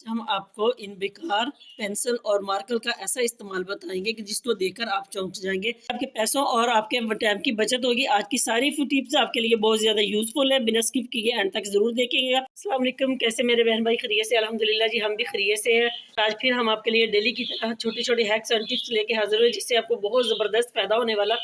हम आपको इन बेकार पेंसिल और मार्कर का ऐसा इस्तेमाल बताएंगे कि जिसको देखकर आप चौंक जाएंगे। आपके पैसों और आपके टाइम की बचत होगी। आज की सारी टिप्स आपके लिए बहुत ज़्यादा यूजफुल है। बिना स्किप किए एंड तक ज़रूर देखिएगा। अस्सलाम वालेकुम, कैसे मेरे बहन भाई? खैरियत से? अल्हम्दुलिल्लाह जी, हम भी खैरियत से हैं। आज फिर हम आपके लिए डेली की तरह छोटे-छोटे हैक्स एंड टिप्स लेके हाज़िर हुए, जिससे आपको बहुत ज़बरदस्त फ़ायदा होने वाला।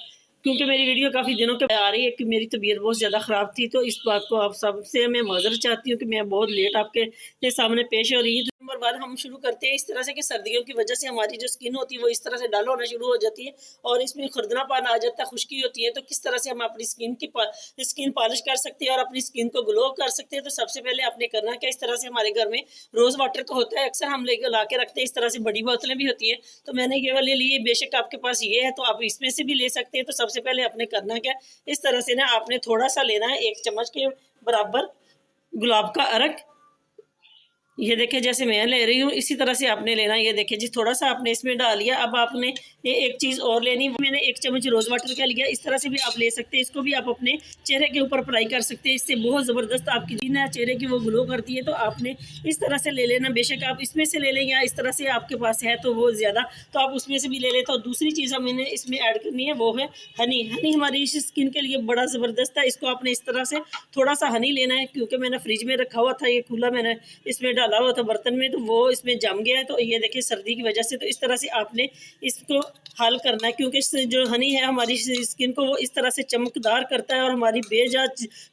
क्योंकि मेरी वीडियो काफ़ी दिनों के आ रही है कि मेरी तबीयत बहुत ज़्यादा ख़राब थी, तो इस बात को आप सबसे मैं माज़रत चाहती हूँ कि मैं बहुत लेट आपके सामने पेश हो रही है। नंबर 1 हम शुरू करते हैं इस तरह से कि सर्दियों की वजह से हमारी जो स्किन होती है वो इस तरह से डल होना शुरू हो जाती है और इसमें खुरदरापन आ जाता है, खुश्की होती है। तो किस तरह से हम अपनी स्किन पॉलिश कर सकते हैं और अपनी स्किन को ग्लो कर सकते हैं। तो सबसे पहले आपने करना क्या, इस तरह से हमारे घर में रोज़ वाटर तो होता है, अक्सर हम ला के रखते हैं। इस तरह से बड़ी बोतलें भी होती है, तो मैंने ये वाली ली है। बेशक आपके पास ये है तो आप इसमें से भी ले सकते हैं। तो सबसे पहले आपने करना क्या, इस तरह से ना आपने थोड़ा सा लेना है, 1 चम्मच के बराबर गुलाब का अर्क। ये देखिए जैसे मैं ले रही हूँ इसी तरह से आपने लेना है। ये देखिए जी, थोड़ा सा आपने इसमें डाल लिया। अब आपने ये एक चीज़ और लेनी, मैंने 1 चम्मच रोज़ वाटर का लिया। इस तरह से भी आप ले सकते हैं। इसको भी आप अपने चेहरे के ऊपर अप्लाई कर सकते हैं। इससे बहुत ज़बरदस्त आपकी स्किन है, चेहरे की वो ग्लो करती है। तो आपने इस तरह से ले लेना। बेशक आप इसमें से ले लें या इस तरह से आपके पास है तो वो ज़्यादा, तो आप उसमें से भी ले लें। तो दूसरी चीज़ हमें इसमें ऐड करनी है, वो है हनी। हनी हमारी इस स्किन के लिए बड़ा ज़बरदस्त है। इसको आपने इस तरह से थोड़ा सा हनी लेना है, क्योंकि मैंने फ्रिज में रखा हुआ था, ये खुला मैंने इसमें डाला हुआ था बर्तन में, तो वो इसमें जम गया है। तो ये देखिए सर्दी की वजह से, तो इस तरह से आपने इसको हल करना है, क्योंकि जो हनी है हमारी स्किन को वो इस तरह से चमकदार करता है और हमारी बेजा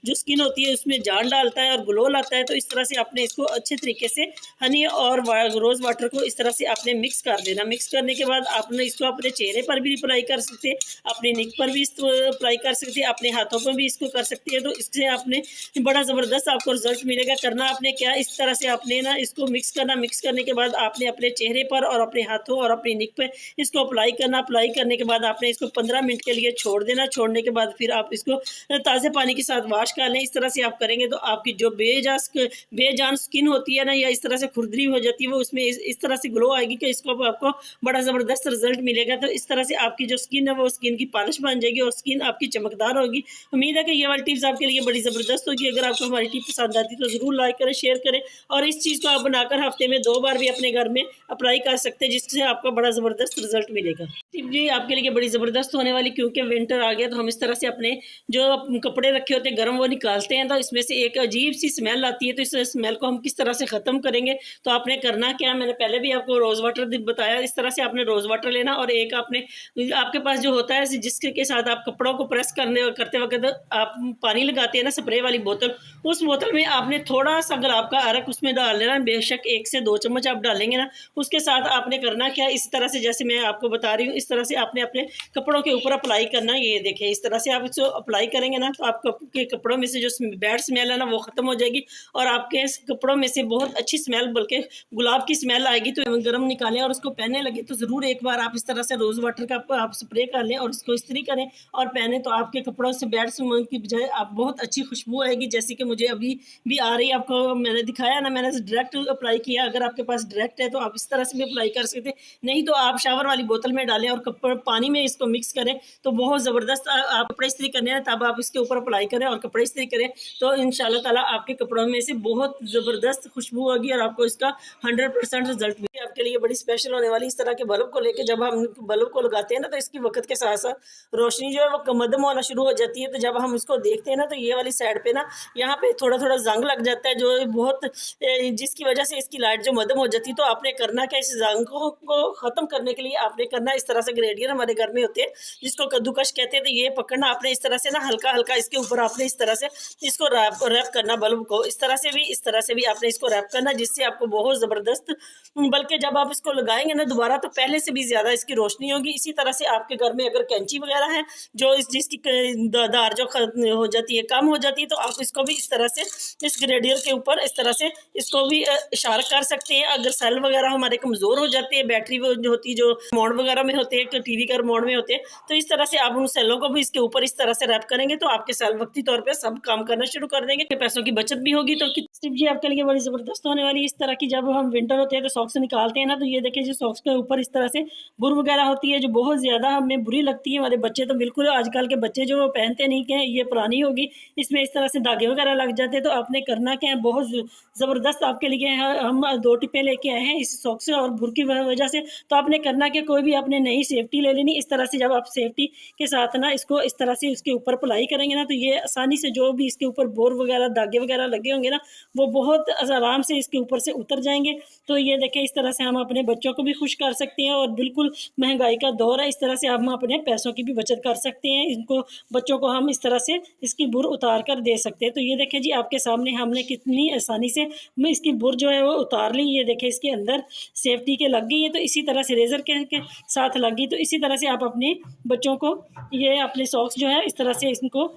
जो स्किन होती है उसमें जान डालता है और ग्लो लाता है। तो इस तरह से आपने इसको अच्छे तरीके से हनी और रोज़ वाटर को इस तरह से आपने मिक्स कर देना। मिक्स करने के बाद आपने इसको अपने चेहरे पर भी अप्लाई कर सकते हैं, अपनी नेक पर भी इसको अप्लाई कर सकते हैं, अपने हाथों पर भी इसको कर सकते हैं। तो इससे आपने बड़ा ज़बरदस्त आपको रिजल्ट मिलेगा। करना आपने क्या, इस तरह से आपने ना इसको मिक्स करना। मिक्स करने के बाद आपने अपने चेहरे पर और अपने हाथों और अपनी नेक पे इसको अप्लाई करना। अप्लाई करने के बाद आपने इसको 15 मिनट के लिए छोड़ देना। छोड़ने के बाद फिर आप इसको ताज़े पानी के साथ वॉश कर लें। इस तरह से आप करेंगे तो आपकी जो बेजान स्किन होती है ना, या इस तरह से खुरदरी हो जाती है, वो उसमें इस तरह से ग्लो आएगी कि इसको आपको बड़ा ज़बरदस्त रिजल्ट मिलेगा। तो इस तरह से आपकी जो स्किन है वो स्किन की पॉलिश बन जाएगी और स्किन आपकी चमकदार होगी। उम्मीद है कि ये वाली टिप्स आपके लिए बड़ी ज़बरदस्त होगी। अगर आपको हमारी टिप पसंद आती है तो ज़रूर लाइक करें, शेयर करें और इस चीज़ को आप बनाकर हफ्ते में 2 बार भी अपने घर में अप्लाई कर सकते हैं, जिससे आपको बड़ा ज़बरदस्त रिजल्ट मिलेगा। टिप जी आपके लिए बड़ी ज़बरदस्त होने वाली, क्योंकि विंटर आ गया तो हम इस तरह से अपने जो कपड़े रखे होते हैं गर्म वो निकालते हैं, तो इसमें से एक अजीब सी स्मेल आती है। तो इस स्मेल को हम किस तरह से ख़त्म करेंगे, तो आपने करना क्या, मैंने पहले भी आपको रोज़ वाटर बताया। इस तरह से आपने रोज़ वाटर लेना और एक आपने आपके पास जो होता है जिसके साथ आप कपड़ों को प्रेस करते वक्त आप पानी लगाते हैं ना, स्प्रे वाली बोतल, उस बोतल में आपने थोड़ा सा गुलाब का अर्क उसमें डाल लेना। बेशक 1 से 2 चम्मच आप डालेंगे ना, उसके साथ आपने करना क्या, इस तरह से जैसे मैं आपको बता रही हूँ इस तरह से आपने अपने कपड़ों के ऊपर अप्लाई करना। ये देखिए इस तरह से आप इसको अप्लाई करेंगे ना, तो आपके कपड़ों में से जो बैड स्मेल है ना वो ख़त्म हो जाएगी और आपके कपड़ों में से बहुत अच्छी स्मेल, बल्कि गुलाब की स्मेल आएगी। तो गर्म निकालें और उसको पहनने लगे तो ज़रूर एक बार आप इस तरह से रोज़ वाटर का आप स्प्रे कर लें और इसको इस्त्री करें और पहने, तो आपके कपड़ों से बैड स्मेल की बजाय आप बहुत अच्छी खुशबू आएगी, जैसे कि मुझे अभी भी आ रही है। आपको मैंने दिखाया ना, मैंने डायरेक्ट अप्लाई किया। अगर आपके पास डायरेक्ट है तो आप इस तरह से भी अप्लाई कर सकते हैं, नहीं तो आप शावर वाली बोतल में डालें और पानी में इसको मिक्स करें। तो बहुत ज़बरदस्त आप कपड़े इस्त्री करने हैं तब आप इसके ऊपर अप्लाई करें और कपड़े इस्त्री करें, तो इंशाल्लाह ताला आपके कपड़ों में से बहुत ज़बरदस्त खुशबू होगी और आपको इसका 100% रिजल्ट भी आपके लिए बड़ी स्पेशल होने वाली। इस तरह के बल्ब को लेके जब हम बल्ब को लगाते हैं ना, तो इसकी वक्त के साथ साथ रोशनी जो है वो मद्धम होना शुरू हो जाती है। तो जब हम उसको देखते हैं ना, तो ये वाली साइड पे ना यहाँ पे थोड़ा थोड़ा जंग लग जाता है, जो बहुत जिसकी वजह से इसकी लाइट जो मद्धम हो जाती है। तो आपने करना क्या, इस जंग को ख़त्म करने के लिए आपने करना इस तरह से, ग्रेडियर हमारे घर में होते हैं जिसको कद्दूकश कहते हैं, तो ये पकड़ना आपने इस तरह से ना, हल्का हल्का इसके ऊपर आपने इस तरह से इसको रैप करना बल्ब को। इस तरह से भी आपने इसको रैप करना, जिससे आपको बहुत ज़बरदस्त, बल्कि जब आप इसको लगाएंगे ना दोबारा तो पहले से भी ज़्यादा इसकी रोशनी होगी। इसी तरह से आपके घर में अगर कैंची वगैरह है जो जिसकी धार जो हो जाती है, कम हो जाती है, तो आप इसको भी इस तरह से इस ग्रेडियर के ऊपर इस तरह से इसको भी इशारा कर सकते हैं। अगर सेल वगैरह हमारे कमज़ोर हो जाते हैं, बैटरी जो होती है, जो मोड वगैरह में होते हैं, तो टीवी का मोड में होते हैं, तो इस तरह से आप उन सेलों को भी इसके ऊपर इस तरह से रैप करेंगे तो आपके सेल वक्ती तौर पे सब काम करना शुरू कर देंगे, पैसों की बचत भी होगी। तो टिप जी आपके लिए बड़ी ज़बरदस्त होने वाली। इस तरह की जब हम विंटर होते हैं तो सॉक्स निकालते हैं ना, तो ये देखिए जो सॉक्स के ऊपर इस तरह से बुर वगैरह होती है जो बहुत ज़्यादा हमें बुरी लगती है। हमारे बच्चे तो बिल्कुल, आजकल के बच्चे जो पहनते नहीं के ये पुरानी होगी, इसमें इस तरह से धागे वगैरह लग जाते हैं। तो आपने करना क्या है, बहुत ज़बरदस्त आपके लिए हम 2 टिपें लेके आए हैं इस सॉक्स और बुर की वजह से। तो आपने करना क्या, कोई भी आपने नई सेफ्टी ले लेनी। इस तरह से जब आप सेफ्टी के साथ ना इसको इस तरह से इसके ऊपर अप्लाई करेंगे ना, तो ये आसानी से जो भी इसके ऊपर बोर वगैरह धागे वगैरह लगे होंगे ना, वो बहुत आराम से इसके ऊपर से उतर जाएंगे। तो ये देखें, इस तरह से हम अपने बच्चों को भी खुश कर सकते हैं, और बिल्कुल महंगाई का दौर है, इस तरह से हम अपने पैसों की भी बचत कर सकते हैं। इनको बच्चों को हम इस तरह से इसकी बुर उतार कर दे सकते हैं। तो ये देखें जी, आपके सामने हमने कितनी आसानी से मैं इसकी बुर जो है वो उतार ली। ये देखें, इसके अंदर सेफ्टी के लग गई है, तो इसी तरह से रेजर के साथ लग गई। तो इसी तरह से आप अपने बच्चों को ये अपने सॉक्स जो है इस तरह से इनको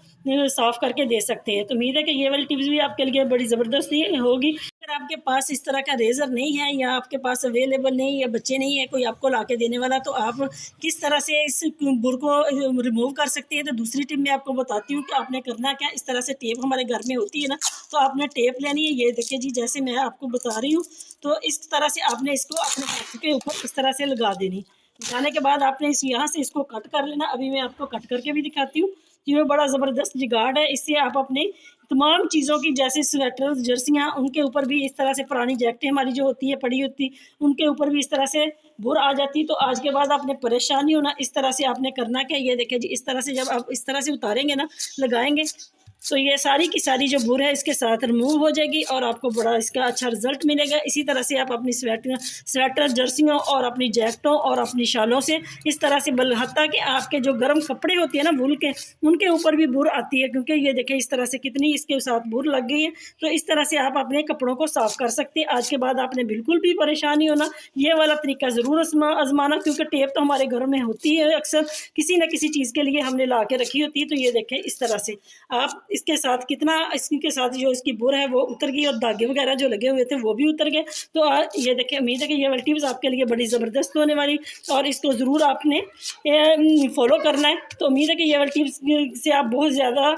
साफ करके दे सकते हैं। तो उम्मीद है कि ये वाली टिप्स भी आपके लिए बड़ी ज़बरदस्त होगी। अगर आपके पास इस तरह का रेज़र नहीं है, या आपके पास अवेलेबल नहीं, या बच्चे नहीं है कोई आपको ला के देने वाला, तो आप किस तरह से इस बुर को रिमूव कर सकते हैं। तो दूसरी टिप मैं आपको बताती हूँ कि आपने करना क्या। इस तरह से टेप हमारे घर में होती है ना, तो आपने टेप लेनी है। ये देखिए जी, जैसे मैं आपको बता रही हूँ, तो इस तरह से आपने इसको अपने हाथ के ऊपर इस तरह से लगा देनी। लगाने के बाद आपने इस यहाँ से इसको कट कर लेना। अभी मैं आपको कट करके भी दिखाती हूँ। ये बड़ा ज़बरदस्त जुगाड़ है। इससे आप अपने तमाम चीज़ों की, जैसे स्वेटर, जर्सियाँ, उनके ऊपर भी इस तरह से, पुरानी जैकेटें हमारी जो होती है पड़ी होती, उनके ऊपर भी इस तरह से बुर आ जाती। तो आज के बाद आपने परेशान नहीं होना। इस तरह से आपने करना क्या, ये देखिए जी, इस तरह से जब आप इस तरह से उतारेंगे ना, लगाएंगे, तो ये सारी की सारी जो बुर है इसके साथ रिमूव हो जाएगी, और आपको बड़ा इसका अच्छा रिजल्ट मिलेगा। इसी तरह से आप अपनी स्वेटर, जर्सियों और अपनी जैकेटों और अपनी शालों से इस तरह से, हत्ता कि आपके जो गर्म कपड़े होते हैं ना वूल के, उनके ऊपर भी बुर आती है, क्योंकि ये देखें इस तरह से कितनी इसके साथ बुर लग गई है। तो इस तरह से आप अपने कपड़ों को साफ कर सकते हैं। आज के बाद आपने बिल्कुल भी परेशान नहीं होना। ये वाला तरीका ज़रूर आजमाना, क्योंकि टेप तो हमारे घर में होती है, अक्सर किसी न किसी चीज़ के लिए हमने ला के रखी होती है। तो ये देखें, इस तरह से आप इसके साथ कितना, इसके साथ जो इसकी बुर है वो उतर गई, और धागे वगैरह जो लगे हुए थे वो भी उतर गए। तो ये देखिए, उम्मीद है कि ये वाली टिप्स आपके लिए बड़ी ज़बरदस्त होने वाली, और इसको ज़रूर आपने फॉलो करना है। तो उम्मीद है कि ये वाली टिप्स से आप बहुत ज़्यादा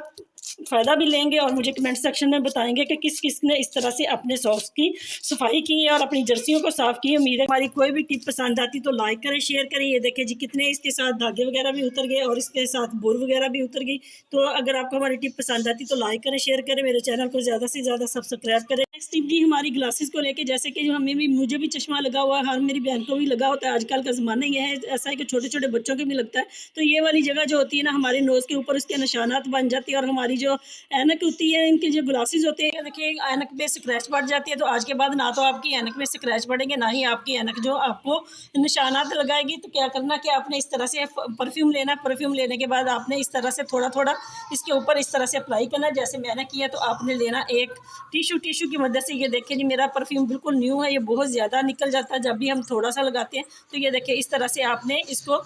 फ़ायदा भी लेंगे, और मुझे कमेंट सेक्शन में बताएंगे कि किस किस ने इस तरह से अपने सॉक्स की सफाई की है और अपनी जर्सियों को साफ़ की है। उम्मीद है हमारी कोई भी टिप पसंद आती तो लाइक करें, शेयर करें। ये देखें जी, कितने इसके साथ धागे वगैरह भी उतर गए, और इसके साथ बुर वगैरह भी उतर गई। तो अगर आपको हमारी टिप पसंद आती तो लाइक करें, शेयर करें, मेरे चैनल को ज़्यादा से ज़्यादा सब्सक्राइब करें। नेक्स्ट टिप जी, हमारी ग्लासेस को लेकर, जैसे कि हमें भी, मुझे भी चश्मा लगा हुआ है, हर मेरी बहन को भी लगा होता है। आजकल का ज़माना ये है, ऐसा है कि छोटे छोटे बच्चों को भी लगता है। तो ये वाली जगह जो होती है ना, हमारे नोज़ के ऊपर उसके निशानात बन जाती है, और हमारी जो ऐनक होती है, इनके जो ग्लासेस होते हैं, देखिए ऐनक पे स्क्रैच पड़ जाती है। तो आज के बाद ना तो आपकी ऐनक में स्क्रैच पड़ेंगे, ना ही आपकी ऐनक जो आपको निशानात लगाएगी। तो क्या करना कि आपने इस तरह से परफ्यूम लेना। परफ्यूम लेने के बाद आपने इस तरह से थोड़ा थोड़ा इसके ऊपर इस तरह से अप्लाई करना, जैसे मैंने किया। तो आपने लेना एक टिश्यू की मदद से। ये देखिए जी, मेरा परफ्यूम बिल्कुल न्यू है, ये बहुत ज़्यादा निकल जाता है जब भी हम थोड़ा सा लगाते हैं। तो ये देखिए, इस तरह से आपने इसको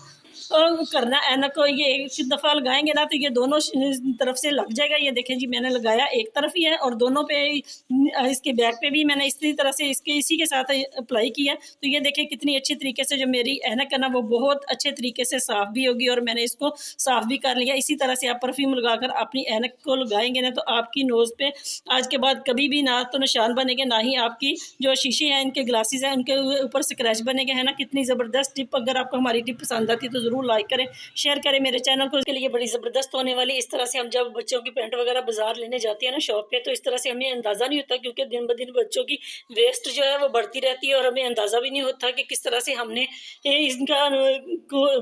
करना। ऐनक को ये एक दफ़ा लगाएंगे ना, तो ये दोनों तरफ से लग जाएगा। ये देखें जी, मैंने लगाया एक तरफ ही है, और दोनों पे, इसके बैक पे भी मैंने इसी तरह से इसी के साथ अप्लाई किया। तो ये देखें कितनी अच्छी तरीके से जो मेरी ऐनक है ना, वो बहुत अच्छे तरीके से साफ़ भी होगी, और मैंने इसको साफ़ भी कर लिया। इसी तरह से आप परफ्यूम लगाकर अपनी ऐनक को लगाएंगे ना, तो आपकी नोज़ पे आज के बाद कभी भी ना तो निशान बनेंगे, ना ही आपकी जो शीशे हैं, इनके ग्लासेस हैं, उनके ऊपर स्क्रैच बनेंगे। है ना, कितनी ज़बरदस्त टिप। अगर आपको हमारी टिप पसंद आती है तो ज़रूर लाइक करें, शेयर करें मेरे चैनल को। इसके लिए बड़ी ज़बरदस्त होने वाली। इस तरह से हम जब बच्चों की पैंट वगैरह बाजार लेने जाते हैं ना, शॉप पे, तो इस तरह से हमें अंदाज़ा नहीं होता, क्योंकि दिन ब दिन बच्चों की वेस्ट जो है वो बढ़ती रहती है, और हमें अंदाज़ा भी नहीं होता कि किस तरह से हमने इनका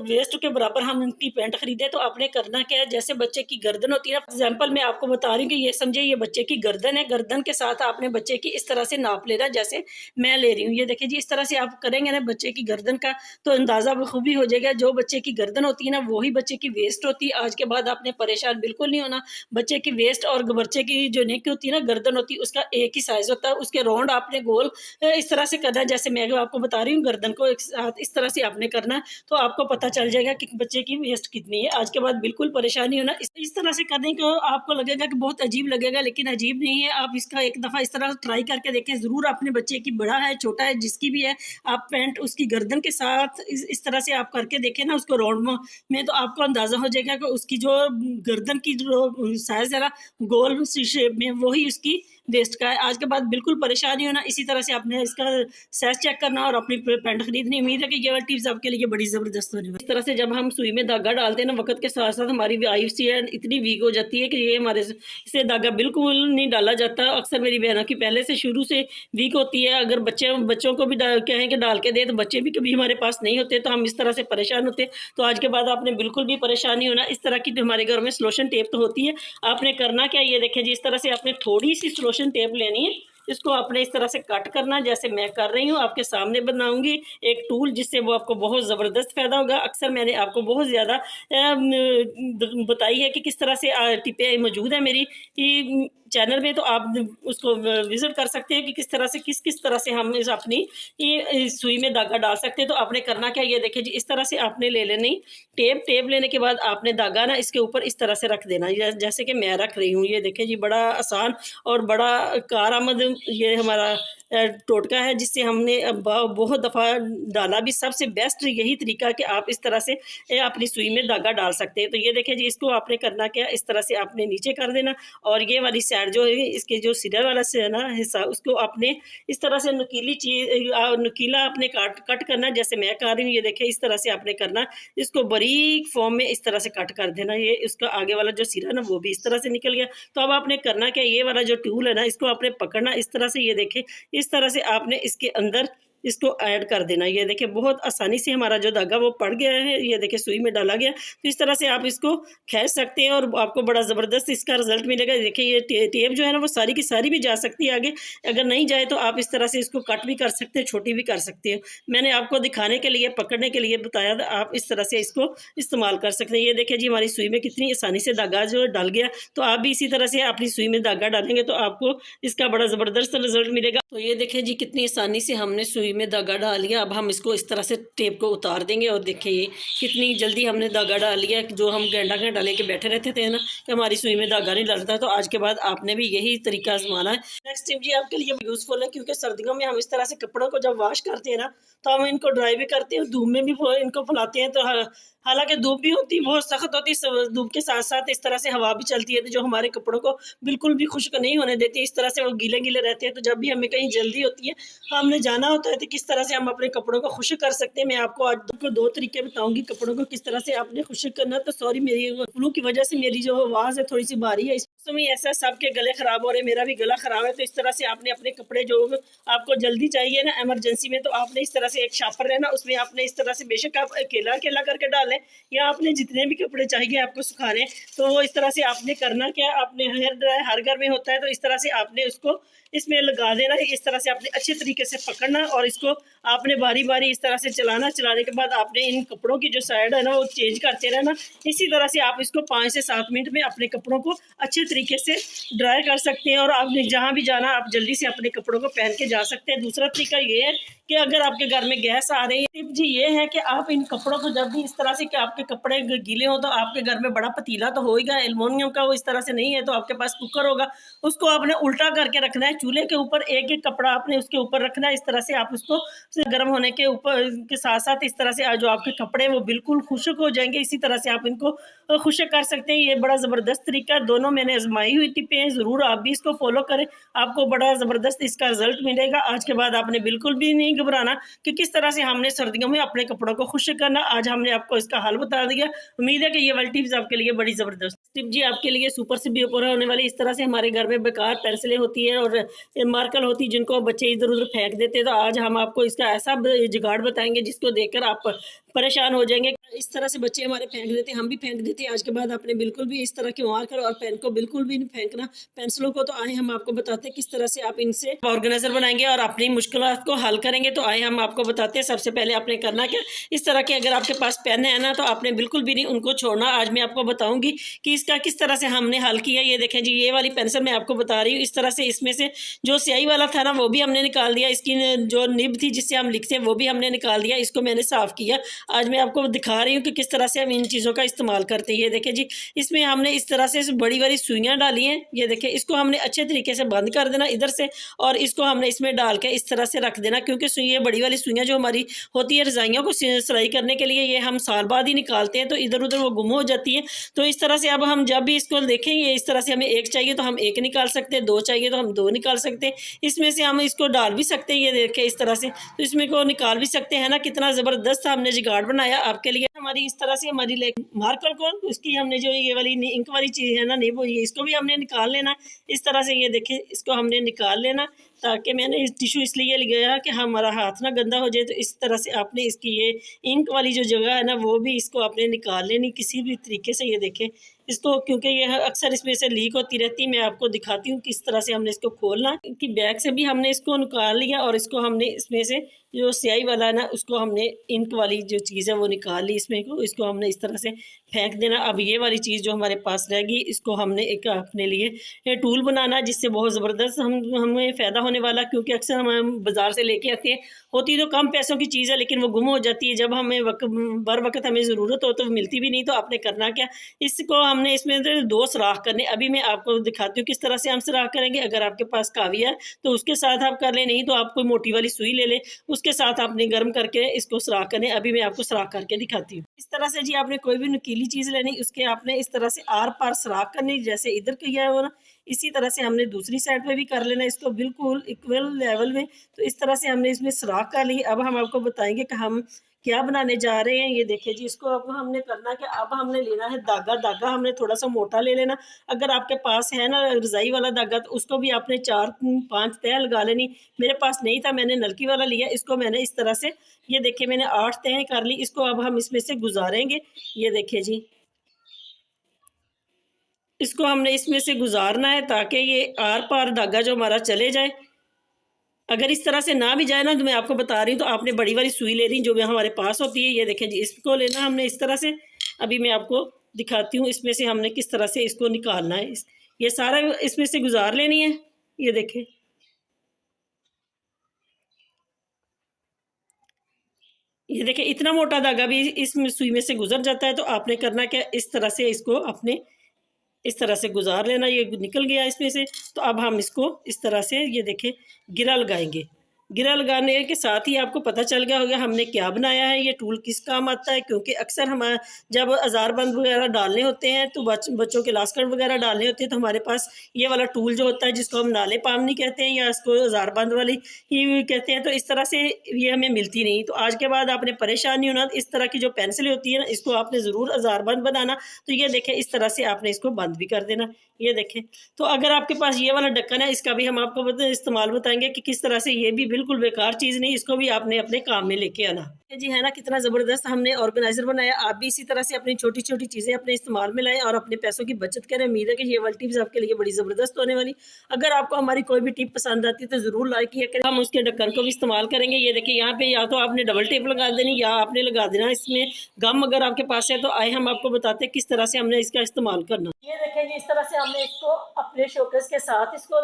वेस्ट के बराबर हम इनकी पैंट खरीदे। तो आपने करना क्या है, जैसे बच्चे की गर्दन होती है ना, एग्जाम्पल मैं आपको बता रही हूँ कि ये समझे, ये बच्चे की गर्दन है, गर्दन के साथ आपने बच्चे की इस तरह से नाप लेना, जैसे मैं ले रही हूँ। ये देखिए जी, इस तरह से आप करेंगे ना बच्चे की गर्दन का, तो अंदाज़ा बखूबी हो जाएगा। जो बच्चे की गर्दन होती है ना, वही बच्चे की वेस्ट होती है। आज के बाद आपने परेशान बिल्कुल नहीं होना। बच्चे की वेस्ट और बच्चे की जो नेक होती है ना, गर्दन होती है, उसका एक ही साइज होता है। उसके राउंड आपने गोल इस तरह से करना है, जैसे मैं आपको बता रही हूँ। गर्दन को एक साथ इस तरह से आपने करना है, तो आपको पता चल जाएगा कि बच्चे की वेस्ट कितनी है। आज के बाद बिल्कुल परेशानी होना। इस तरह से करने को आपको लगेगा कि बहुत अजीब लगेगा, लेकिन अजीब नहीं है। आप इसका एक दफ़ा इस तरह ट्राई करके देखें ज़रूर। अपने बच्चे की बड़ा है, छोटा है, जिसकी भी है, आप पैंट उसकी गर्दन के साथ इस तरह से आप करके देखें ना, उसको राउंड में, तो आपको अंदाज़ा हो जाएगा कि उसकी जो गर्दन की जो साइज़ है ना, गोल सी शेप में, वही उसकी वेस्ट का है। आज के बाद बिल्कुल परेशान नहीं होना, इसी तरह से आपने इसका साइज़ चेक करना और अपनी पैंट खरीदनी। उम्मीद है कि ये वाली टिप्स आपके लिए बड़ी ज़बरदस्त होने वाली है। इस तरह से जब हम सुई में धागा डालते हैं ना, वक़्त के साथ-साथ हमारी ICL इतनी वीक हो जाती है कि ये हमारे से इससे धागा बिल्कुल नहीं डाला जाता। अक्सर मेरी बहनों की पहले से शुरू से वीक होती है। अगर बच्चों को भी कहें कि डाल के दें, तो बच्चे भी कभी हमारे पास नहीं होते, तो हम इस तरह से परेशान होते हैं। तो आज के बाद आपने बिल्कुल भी परेशान नहीं होना। इस तरह की जो हमारे घर में सलोशन टेप तो होती है, आपने करना क्या, ये देखें जी, इस तरह से आपने थोड़ी-सी सलोशन टेप लेनी है। इसको आपने इस तरह से कट करना, जैसे मैं कर रही हूँ, आपके सामने बनाऊँगी एक टूल, जिससे वो आपको बहुत ज़बरदस्त फ़ायदा होगा। अक्सर मैंने आपको बहुत ज़्यादा बताई है कि किस तरह से टिपें मौजूद है मेरी चैनल में, तो आप उसको विज़िट कर सकते हैं कि किस तरह से हम इस अपनी सुई में धागा डाल सकते हैं। तो आपने करना क्या, ये देखिए जी, इस तरह से आपने ले लेनी टेप लेने के बाद आपने धागा ना इसके ऊपर इस तरह से रख देना, जैसे कि मैं रख रही हूँ। ये देखिए जी, बड़ा आसान और बड़ा कारआमद ये हमारा टोटका है, जिससे हमने बहुत दफ़ा डाला भी। सबसे बेस्ट यही तरीका है कि आप इस तरह से अपनी सुई में धागा डाल सकते हैं। तो ये देखिए जी, इसको आपने करना क्या, इस तरह से आपने नीचे कर देना और ये वाली साइड जो है, इसके जो सिरे वाला से है ना हिस्सा, उसको आपने इस तरह से नुकीला आपने कट करना, जैसे मैं कर रही हूँ। ये देखिए, इस तरह से आपने करना, इसको बारीक फॉर्म में इस तरह से कट कर देना। ये इसका आगे वाला जो सिरा ना, वो भी इस तरह से निकल गया। तो अब आपने करना क्या, ये वाला जो टूल है ना, इसको आपने पकड़ना इस तरह से। ये देखें, इस तरह से आपने इसके अंदर इसको ऐड कर देना। ये देखिए, बहुत आसानी से हमारा जो धागा वो पड़ गया है। ये देखिए, सुई में डाला गया। तो इस तरह से आप इसको खींच सकते हैं और आपको बड़ा ज़बरदस्त इसका रिजल्ट मिलेगा। देखिए, ये टेप जो है ना, वो सारी की सारी भी जा सकती है आगे। अगर नहीं जाए तो आप इस तरह से इसको कट भी कर सकते हैं, छोटी भी कर सकते हैं। मैंने आपको दिखाने के लिए, पकड़ने के लिए बताया था। आप इस तरह से इसको इस्तेमाल कर सकते हैं। ये देखिए जी, हमारी सुई में कितनी आसानी से धागा जो डल गया। तो आप भी इसी तरह से अपनी सुई में धागा डालेंगे तो आपको इसका बड़ा ज़बरदस्त रिजल्ट मिलेगा। तो ये देखिए जी, कितनी आसानी से हमने सुई में धागा डाल लिया। अब हम इसको इस तरह से टेप को उतार देंगे और देखिए, ये कितनी जल्दी हमने धागा डाल लिया। जो हम घंटा लेके बैठे रहते थे ना कि हमारी सुई में धागा नहीं डलता, तो आज के बाद आपने भी यही तरीका आजमाना है। नेक्स्ट टिप जी आपके लिए यूजफुल है, क्योंकि सर्दियों में हम इस तरह से कपड़ों को जब वॉश करते हैं ना, तो हम इनको ड्राई भी करते हैं, धूप में भी इनको फैलाते हैं। तो हालांकि धूप भी होती, बहुत सख्त होती, धूप के साथ साथ इस तरह से हवा भी चलती है, तो जो हमारे कपड़ों को बिल्कुल भी खुश्क नहीं होने देती। इस तरह से वो गीले गीले रहते हैं। तो जब भी हमें कहीं जल्दी होती है, हमने जाना होता है, तो किस तरह से हम अपने कपड़ों को खुश्क कर सकते हैं। मैं आपको आज दो तरीके बताऊंगी कपड़ों को किस तरह से आपने खुश्क करना। तो सॉरी, मेरी फ्लू की वजह से मेरी जो आवाज़ है थोड़ी सी भारी है। इस समय ऐसा सबके गले खराब हो रहे हैं, मेरा भी गला खराब है। तो इस तरह से आपने अपने कपड़े जो आपको जल्दी चाहिए ना, इमरजेंसी में, तो आपने इस तरह से एक शापर है ना, उसमें आपने इस तरह से, बेशक आप अकेला अकेला करके डालें या आपने जितने भी कपड़े चाहिए आपको सुखाने, तो वो इस तरह से आपने करना क्या, आपने हेयर ड्रायर हर घर में होता है, तो इस तरह से आपने उसको इसमें लगा देना है। इस तरह से आपने अच्छे तरीके से पकड़ना और इसको आपने बारी बारी इस तरह से चलाना। चलाने के बाद आपने इन कपड़ों की जो साइड है ना, वो चेंज करते रहना। इसी तरह से आप इसको 5 से 7 मिनट में अपने कपड़ों को अच्छे तरीके से ड्राई कर सकते हैं और आपने जहाँ भी जाना आप जल्दी से अपने कपड़ों को पहन के जा सकते हैं। दूसरा तरीका ये है कि अगर आपके घर में गैस आ रही है, टिप जी ये है कि आप इन कपड़ों को जब भी इस तरह से कि आपके कपड़े गीले हो, तो आपके घर में बड़ा पतीला तो होगा एल्युमिनियम का, वो इस तरह से नहीं है तो आपके पास कुकर होगा, उसको आपने उल्टा करके रखना है। चूल्हे के ऊपर एक एक कपड़ा आपने उसके ऊपर रखना है। इस तरह से आप उसको गर्म होने के ऊपर के साथ साथ इस तरह से जो आपके कपड़े वो बिल्कुल खुश्क हो जाएंगे। इसी तरह से आप इनको खुश्क कर सकते हैं। ये बड़ा ज़बरदस्त तरीका है, दोनों मैंने आजमाई हुई टिपें हैं, ज़रूर आप भी इसको फॉलो करें, आपको बड़ा ज़बरदस्त इसका रिजल्ट मिलेगा। आज के बाद आपने बिल्कुल भी नहीं घबराना कि किस तरह से हमने सर्दियों में अपने कपड़ों को खुश्क करना। आज हमने आपको इसका हल बता दिया। उम्मीद है कि ये वाली टिप्स आपके लिए बड़ी ज़बरदस्त टिप जी आपके लिए सुपर से भी ऊपर होने वाली। इस तरह से हमारे घर में बेकार पेंसिलें होती है और मार्कर होती है, जिनको बच्चे इधर उधर फेंक देते हैं। तो आज हम आपको इसका ऐसा जुगाड़ बताएंगे जिसको देखकर आप परेशान हो जाएंगे। इस तरह से बच्चे हमारे फेंक देते हैं, हम भी फेंक देते हैं। आज के बाद आपने बिल्कुल भी इस तरह के मार्कर और पेन को बिल्कुल भी नहीं फेंकना, पेंसिलों को। तो आए हम आपको बताते हैं किस तरह से आप इनसे ऑर्गेनाइजर बनाएंगे और अपनी मुश्किलात को हल करेंगे। तो आए हम आपको बताते हैं सबसे पहले आपने करना क्या। इस तरह के अगर आपके पास पेन है ना, तो आपने बिल्कुल भी नहीं उनको छोड़ना। आज मैं आपको बताऊंगी कि इसका किस तरह से हमने हल किया। ये देखें जी, ये वाली पेंसिल मैं आपको बता रही हूँ। इस तरह से इसमें से जो स्याही वाला था ना, वो भी हमने निकाल दिया। इसकी जो निब थी जिससे हम लिखते हैं, वो भी हमने निकाल दिया। इसको मैंने साफ किया। आज मैं आपको दिखा रही हूँ कि किस तरह से हम इन चीज़ों का इस्तेमाल करते हैं। ये देखें जी, इसमें हमने इस तरह से बड़ी बड़ी सुइयाँ डाली हैं। ये देखें, इसको हमने अच्छे तरीके से बंद कर देना इधर से, और इसको हमने इसमें डाल के इस तरह से रख देना, क्योंकि सुइयाँ, बड़ी वाली सुइयाँ जो हमारी होती है रजाइयों को सिलाई करने के लिए, ये हम साल बाद ही निकालते हैं, तो इधर उधर वो गुम हो जाती है। तो इस तरह से अब हम जब भी इसको देखें, ये इस तरह से हमें एक चाहिए तो हम एक निकाल सकते हैं, 2 चाहिए तो हम 2 निकाल सकते हैं। इसमें से हम इसको डाल भी सकते हैं, ये देखें इस तरह से, तो इसमें को निकाल भी सकते हैं ना। कितना ज़बरदस्त हमने जुगाड़ बनाया आपके लिए। हमारी इस तरह से हमारी मार्कर को, उसकी हमने जो ये वाली इंक वाली चीज़ है ना, नहीं वो ये इसको भी हमने निकाल लेना इस तरह से। ये देखें, इसको हमने निकाल लेना, ताकि मैंने इस टिश्यू इसलिए लिया कि हमारा हाथ ना गंदा हो जाए। तो इस तरह से आपने इसकी ये इंक वाली जो जगह है ना, वो भी इसको आपने निकाल लेनी किसी भी तरीके से। ये देखें इसको, क्योंकि ये अक्सर इसमें से लीक होती रहती है। मैं आपको दिखाती हूँ किस तरह से हमने इसको खोलना। कि बैग से भी हमने इसको निकाल लिया और इसको हमने इसमें से जो स्याही वाला है ना, उसको हमने इंक वाली जो चीज़ है वो निकाल ली। इसमें को इसको हमने इस तरह से फेंक देना। अब ये वाली चीज़ जो हमारे पास रहेगी, इसको हमने एक अपने लिए ये टूल बनाना, जिससे बहुत ज़बरदस्त हमें फ़ायदा होने वाला। क्योंकि अक्सर हम बाज़ार से लेके आते हैं, होती तो कम पैसों की चीज़ है, लेकिन वो गुम हो जाती है। जब हमें बर वक्त हमें ज़रूरत हो तो मिलती भी नहीं। तो आपने करना क्या, इसको हमने इसमें 2 सुराख करने। अभी मैं आपको दिखाती हूँ किस तरह से हम सुराख करेंगे। अगर आपके पास काविया है तो उसके साथ आप कर लें, नहीं तो आप कोई मोटी वाली सुई ले लें, उसके साथ आपने गर्म करके इसको सुराख करें। अभी मैं आपको सुराख करके दिखाती हूँ। इस तरह से जी आपने कोई भी नुकीली चीज़ लेनी, उसके आपने इस तरह से आर पार सुराख करनी, जैसे इधर किया है वो ना, इसी तरह से हमने दूसरी साइड पे भी कर लेना इसको बिल्कुल इक्वल लेवल में। तो इस तरह से हमने इसमें सुराख कर ली। अब हम आपको बताएंगे कि हम क्या बनाने जा रहे हैं। ये देखिए जी, इसको अब हमने करना कि अब हमने लेना है धागा। धागा हमने थोड़ा सा मोटा ले लेना। अगर आपके पास है ना रज़ाई वाला धागा, तो उसको भी आपने 4-5 तह लगा लेनी। मेरे पास नहीं था, मैंने नलकी वाला लिया। इसको मैंने इस तरह से, ये देखिए मैंने 8 तह कर ली। इसको अब हम इसमें से गुजारेंगे। ये देखिए जी, इसको हमने इसमें से गुजारना है ताकि ये आर पार धागा जो हमारा चले जाए। अगर इस तरह से ना भी जाए ना, तो मैं आपको बता रही हूँ, तो आपने बड़ी वाली सुई लेनी जो हमारे पास होती है। ये देखें जी, इसको लेना हमने इस तरह से। अभी मैं आपको दिखाती हूँ इसमें से हमने किस तरह से इसको निकालना है। ये सारा इसमें से गुजार लेनी है। ये देखें, ये देखें इतना मोटा धागा भी इस सुई में से गुजर जाता है। तो आपने करना क्या, इस तरह से इसको अपने इस तरह से गुजार लेना। ये निकल गया इसमें से। तो अब हम इसको इस तरह से, ये देखें, गिरा लगाएंगे। गिरा लगाने के साथ ही आपको पता चल गया होगा हमने क्या बनाया है, ये टूल किस काम आता है। क्योंकि अक्सर हम जब अज़ारबंद वगैरह डालने होते हैं, तो बच्चों के लास्कट वगैरह डालने होते हैं, तो हमारे पास ये वाला टूल जो होता है, जिसको हम नाले पामनी कहते हैं या इसको अज़ारबंद वाली ही कहते हैं, तो इस तरह से ये हमें मिलती नहीं। तो आज के बाद आपने परेशान नहीं होना। इस तरह की जो पेंसिल होती है ना, इसको आपने ज़रूर अज़ारबंद बनाना। तो ये देखें, इस तरह से आपने इसको बंद भी कर देना। ये देखें, तो अगर आपके पास ये वाला ढक्कन है, इसका भी हम आपको इस्तेमाल बताएंगे कि किस तरह से, ये भी बिल्कुल बेकार चीज़ नहीं, इसको भी आपने अपने काम में लेके आना जी, है ना। कितना ज़बरदस्त हमने ऑर्गेनाइजर बनाया। आप भी इसी तरह से अपनी छोटी छोटी चीज़ें अपने इस्तेमाल में लाएं और अपने पैसों की बचत करें। उम्मीद है कि ये वाली टिप्स आपके लिए बड़ी ज़बरदस्त होने वाली। अगर आपको हमारी कोई भी टिप पसंद आती है तो ज़रूर लाइक किया करें। हम उसके ढक्कन को भी इस्तेमाल करेंगे। ये देखिए, यहाँ पे या तो आपने डबल टेप लगा देनी या आपने लगा देना इसमें गम, अगर आपके पास है तो। आए हम आपको बताते हैं किस तरह से हमने इसका इस्तेमाल करना। ये देखें जी, इस तरह से हमने इसको अपने शोकेस के साथ इसको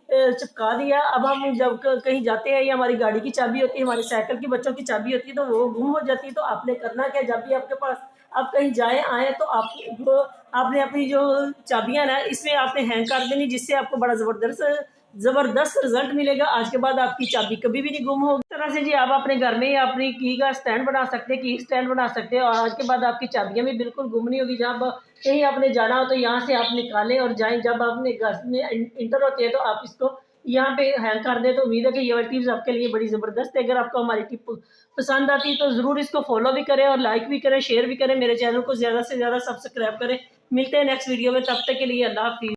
चिपका दिया। अब हम जब कहीं जाते हैं, या हमारी गाड़ी की चाबी होती है, हमारी साइकिल की बच्चों की चाबी होती है, तो वो गुम हो जाती है। तो आपने करना क्या, जब भी आपके पास आप कहीं जाए आए, तो आपने अपनी जो चाबियां ना, इसमें आपने हैंग कर देनी, जिससे आपको बड़ा ज़बरदस्त रिजल्ट मिलेगा। आज के बाद आपकी चाबी कभी भी नहीं गुम होगी। इस तरह से जी आप अपने घर में ही अपनी की का स्टैंड बना सकते हैं, की स्टैंड बना सकते हैं, और आज के बाद आपकी चाबियां भी बिल्कुल गुम नहीं होगी। जब कहीं आपने जाना हो तो यहाँ से आप निकालें और जाएं। जब आपने घर में इंटर होते हैं तो आप इसको यहाँ पे हैंग कर दें। तो उम्मीद है कि ये वाली टिप्स आपके लिए बड़ी ज़बरदस्त है। अगर आपको हमारी टिप पसंद आती है तो ज़रूर इसको फॉलो भी करें और लाइक भी करें, शेयर भी करें। मेरे चैनल को ज़्यादा से ज़्यादा सब्सक्राइब करें। मिलते हैं नेक्स्ट वीडियो में, तब तक के लिए अल्लाह हाफिज़।